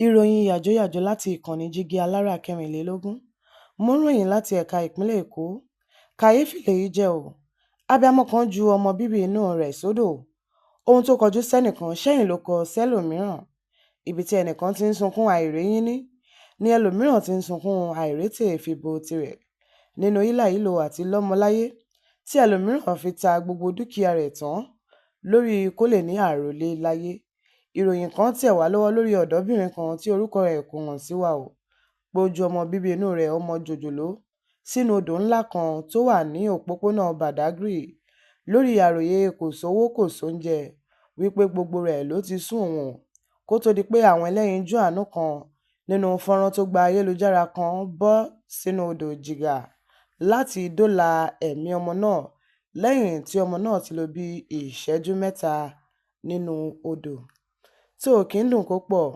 Ìròyìn yàjóyàjó láti ìkànnì Jígí Alára kẹrìnlélógún. Mo ń ròyìn láti ẹ̀ka ìpínlẹ̀ Èkó. Kàyéfì lèyí jẹ́ o. Abiyamọ kan ju ọmọ bíbí inú rẹ̀ sódò. Ohun tó kọjú sẹ́nìkan ṣẹ́yìn ló kọ sẹ́lòmíràn. Ibi tí ẹnìkan ti ń sunkún àìréyíní ni ẹlòmíràn ti ń sunkún àìrétè fi bo tirẹ̀. Nínú hílàhílo àti lọ́mọláyé tí ẹlòmíràn fi ta gbogbo dúkìá rẹ̀ tán lórí kó lè ní àròlé láyé. Ìròyìn kan tẹ̀ wá lọ́wọ́ lórí ọ̀dọ́bìnrin kan tí orúkọ rẹ̀ kò hàn sí wa o. Gbójú ọmọ bíbí inú rẹ̀ ọmọ jòjòló sínú odò ńlá kan tó wà ní òpópónà Badagry. Lórí àròyé kò sówó kò sóúnjẹ wípé gbogbo rẹ̀ ló ti sún òun kó tó di pé àwọn ẹlẹ́yinjú àánú kan nínú fọ́nrán tó gba ayélujára kan bọ́ sínú odò jìgà láti dóòlà ẹ̀mí ọmọ náà lẹ́yìn tí ọmọ náà ti lò bí ìṣẹ́jú 3 nínú odò. Tó kì í dùn kó pọ̀.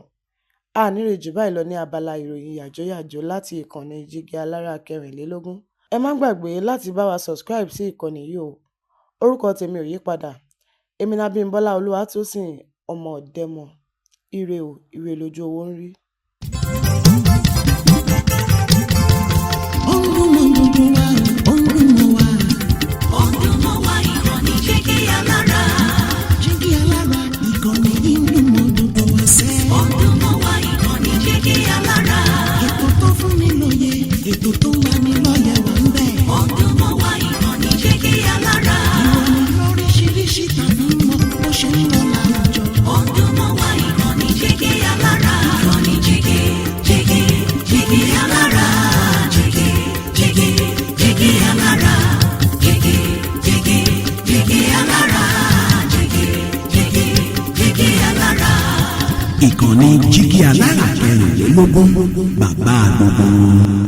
A ní rí jù báyìí lọ ní abala ìròyìn yàjóyàjó láti ìkànnì Jígí Alára kẹrìnlélógún. Ẹ má gbàgbé láti bá wa subscribe sí ìkànnì yìí o. Orúkọ tèmi ò yí padà. Èmi ni Abímbọ́lá Olúwatósìn ọmọ Ọ̀dẹ́mọ. Ire o, ire lójú owó ń rí. Ètò tó máa ní lọ́yẹ̀ wà ń bẹ̀. Ọdún mọ́ wá ìkànnì Jígí Alára. Ìròyìn lóríṣiríṣi tàbí mọ bó ṣe ń lọ láwùjọ. Ọdún mọ́ wá ìkànnì Jígí Alára. Ìkànnì Jígí Alára. Jígí Alára. Jígí Alára. Jígí Alára. Ìkànnì Jígí Alára kẹrìnlélógún bàbá gbogbo.